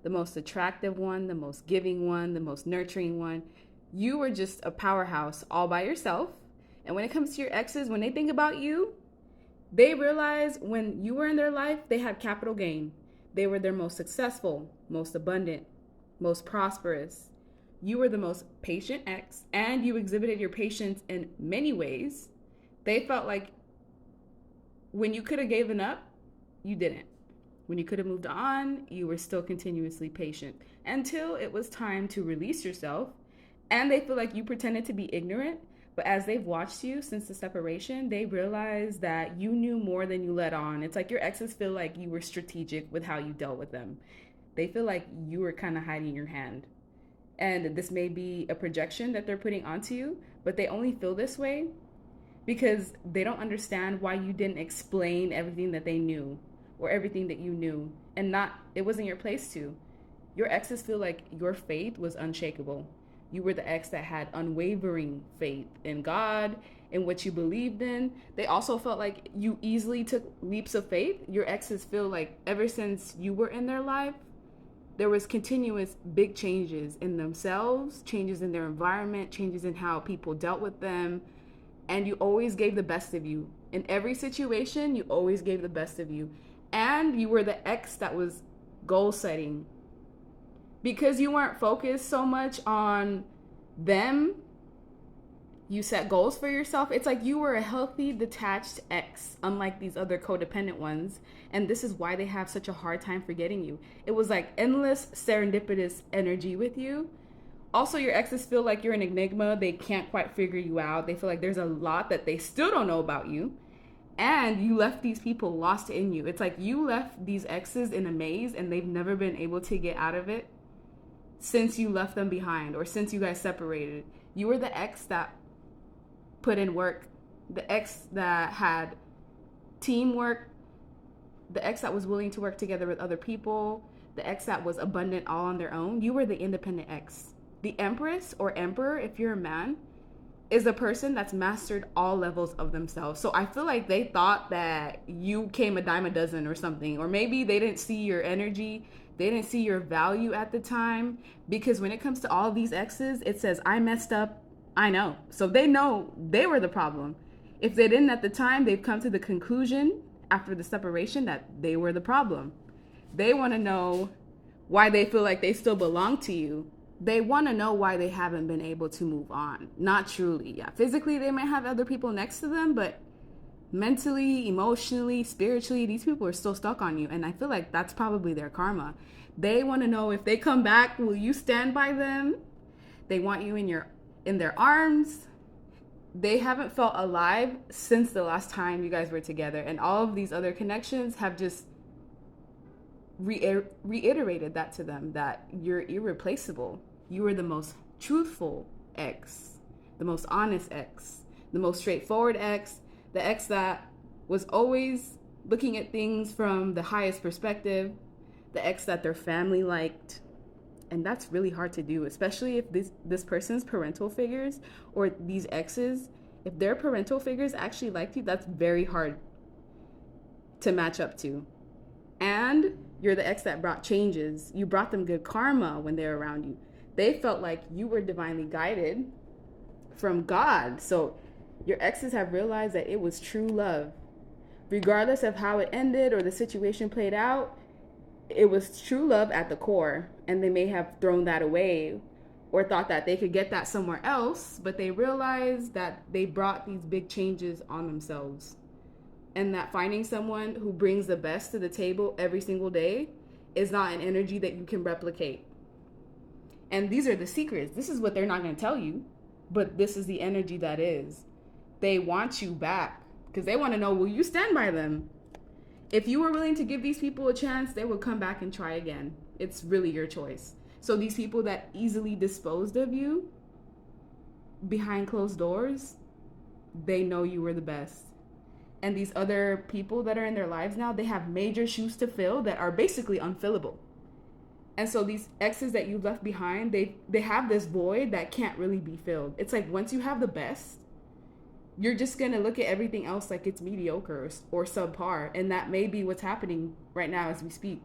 the most attractive one, the most giving one, the most nurturing one. You were just a powerhouse all by yourself. And when it comes to your exes, when they think about you, they realize when you were in their life, they had capital gain. They were their most successful, most abundant, most prosperous. You were the most patient ex, and you exhibited your patience in many ways. They felt like when you could have given up, you didn't. When you could have moved on, you were still continuously patient until it was time to release yourself. And they feel like you pretended to be ignorant. But as they've watched you since the separation, they realize that you knew more than you let on. It's like your exes feel like you were strategic with how you dealt with them. They feel like you were kind of hiding your hand. And this may be a projection that they're putting onto you, but they only feel this way because they don't understand why you didn't explain everything that they knew or everything that you knew, and not, it wasn't your place to. Your exes feel like your faith was unshakable. You were the ex that had unwavering faith in God, in what you believed in. They also felt like you easily took leaps of faith. Your exes feel like ever since you were in their life, there was continuous big changes in themselves, changes in their environment, changes in how people dealt with them. And you always gave the best of you. In every situation, you always gave the best of you. And you were the ex that was goal setting. Because you weren't focused so much on them, you set goals for yourself. It's like you were a healthy, detached ex, unlike these other codependent ones. And this is why they have such a hard time forgetting you. It was like endless serendipitous energy with you. Also, your exes feel like you're an enigma. They can't quite figure you out. They feel like there's a lot that they still don't know about you. And you left these people lost in you. It's like you left these exes in a maze and they've never been able to get out of it since you left them behind or since you guys separated. You were the ex that put in work, the ex that had teamwork, the ex that was willing to work together with other people, the ex that was abundant all on their own. You were the independent ex. The empress or emperor, if you're a man, is a person that's mastered all levels of themselves. So I feel like they thought that you came a dime a dozen or something, or maybe they didn't see your energy, they didn't see your value at the time, because when it comes to all these exes, it says, I messed up, I know. So they know they were the problem. If they didn't at the time, they've come to the conclusion after the separation that they were the problem. They want to know why they feel like they still belong to you. They want to know why they haven't been able to move on. Not truly, yeah. Physically, they may have other people next to them, but mentally, emotionally, spiritually, these people are still stuck on you. And I feel like that's probably their karma. They want to know if they come back, will you stand by them? They want you in their arms. They haven't felt alive since the last time you guys were together. And all of these other connections have just reiterated that to them, that you're irreplaceable. You were the most truthful ex, the most honest ex, the most straightforward ex, the ex that was always looking at things from the highest perspective, the ex that their family liked. And that's really hard to do, especially if this person's parental figures or these exes, if their parental figures actually liked you, that's very hard to match up to. And you're the ex that brought changes. You brought them good karma when they were around you. They felt like you were divinely guided from God. So your exes have realized that it was true love. Regardless of how it ended or the situation played out, it was true love at the core. And they may have thrown that away or thought that they could get that somewhere else, but they realized that they brought these big changes on themselves. And that finding someone who brings the best to the table every single day is not an energy that you can replicate. And these are the secrets. This is what they're not going to tell you, but this is the energy that is. They want you back because they want to know, will you stand by them? If you were willing to give these people a chance, they would come back and try again. It's really your choice. So these people that easily disposed of you behind closed doors, they know you were the best. And these other people that are in their lives now, they have major shoes to fill that are basically unfillable. And so these exes that you left behind, they have this void that can't really be filled. It's like once you have the best, you're just going to look at everything else like it's mediocre or subpar. And that may be what's happening right now as we speak.